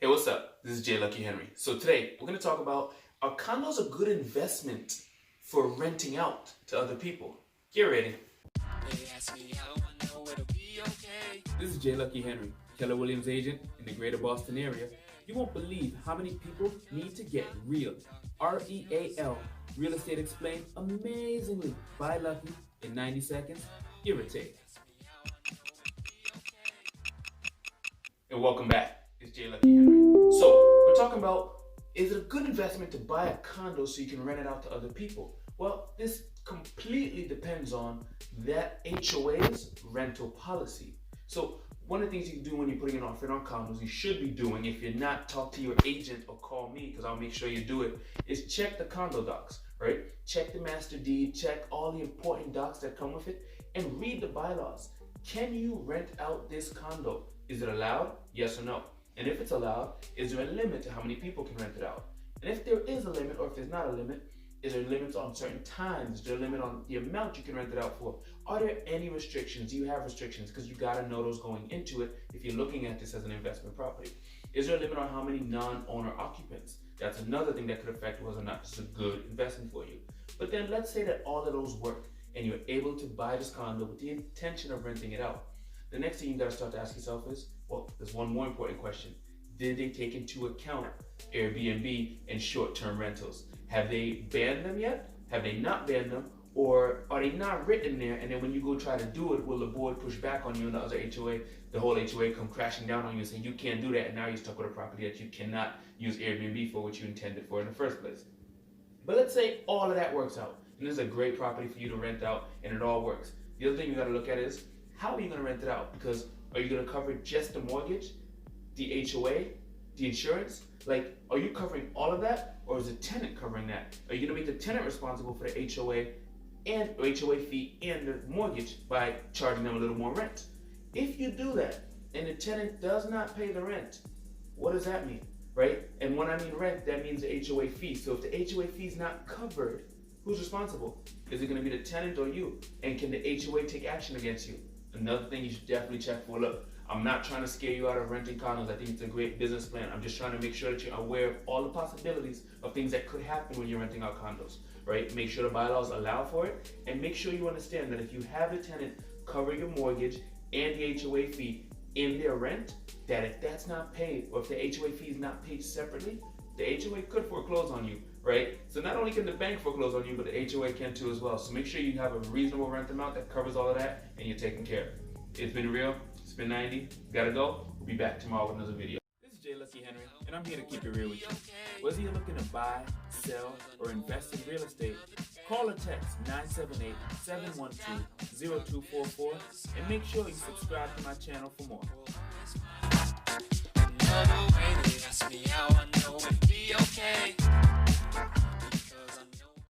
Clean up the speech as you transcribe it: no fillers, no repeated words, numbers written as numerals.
Hey, what's up? This is jlhenry. So today we're going to talk about, are condos a good investment for renting out to other people? Get ready. This is jlhenry, Keller Williams agent in the greater Boston area. You won't believe how many people need to get real. REAL, Real Estate Explained, amazingly by Lucky in 90 seconds, give or take. And welcome back. It's jlhenry. So we're talking about, is it a good investment to buy a condo so you can rent it out to other people? Well, this completely depends on that HOA's rental policy. So one of the things you can do when you're putting an offer on condos, you should be doing, if you're not, talk to your agent or call me because I'll make sure you do it, is check the condo docs, right? Check the master deed, check all the important docs that come with it, and read the bylaws. Can you rent out this condo? Is it allowed? Yes or no? And if it's allowed, is there a limit to how many people can rent it out? And if there is a limit, or if there's not a limit, is there limits on certain times? Is there a limit on the amount you can rent it out for? Are there any restrictions? Do you have restrictions? Because you gotta know those going into it if you're looking at this as an investment property. Is there a limit on how many non-owner occupants? That's another thing that could affect whether or not this is a good investment for you. But then let's say that all of those work and you're able to buy this condo with the intention of renting it out. The next thing you gotta start to ask yourself is, well, there's one more important question. Did they take into account Airbnb and short-term rentals? Have they banned them yet? Have they not banned them? Or are they not written there, and then when you go try to do it, will the board push back on you and the other HOA, the whole HOA come crashing down on you and say you can't do that, and now you're stuck with a property that you cannot use Airbnb for, what you intended for in the first place. But let's say all of that works out, and this is a great property for you to rent out, and it all works. The other thing you gotta look at is, how are you gonna rent it out? Because are you gonna cover just the mortgage, the HOA, the insurance? Like, are you covering all of that, or is the tenant covering that? Are you gonna make the tenant responsible for the HOA and HOA fee and the mortgage by charging them a little more rent? If you do that, and the tenant does not pay the rent, what does that mean, right? And when I mean rent, that means the HOA fee. So if the HOA fee is not covered, who's responsible? Is it gonna be the tenant or you? And can the HOA take action against you? Another thing you should definitely check for. Look, I'm not trying to scare you out of renting condos. I think it's a great business plan. I'm just trying to make sure that you're aware of all the possibilities of things that could happen when you're renting out condos, right? Make sure the bylaws allow for it, and make sure you understand that if you have the tenant cover your mortgage and the HOA fee in their rent, that if that's not paid, or if the HOA fee is not paid separately, the HOA could foreclose on you, right? So not only can the bank foreclose on you, but the HOA can too as well. So make sure you have a reasonable rent amount that covers all of that, and you're taken care of. It's been real. It's been 90. Gotta go. We'll be back tomorrow with another video. This is jlhenry, and I'm here to keep it real with you. Whether you're looking to buy, sell, or invest in real estate, call or text 978-712-0244, and make sure you subscribe to my channel for more.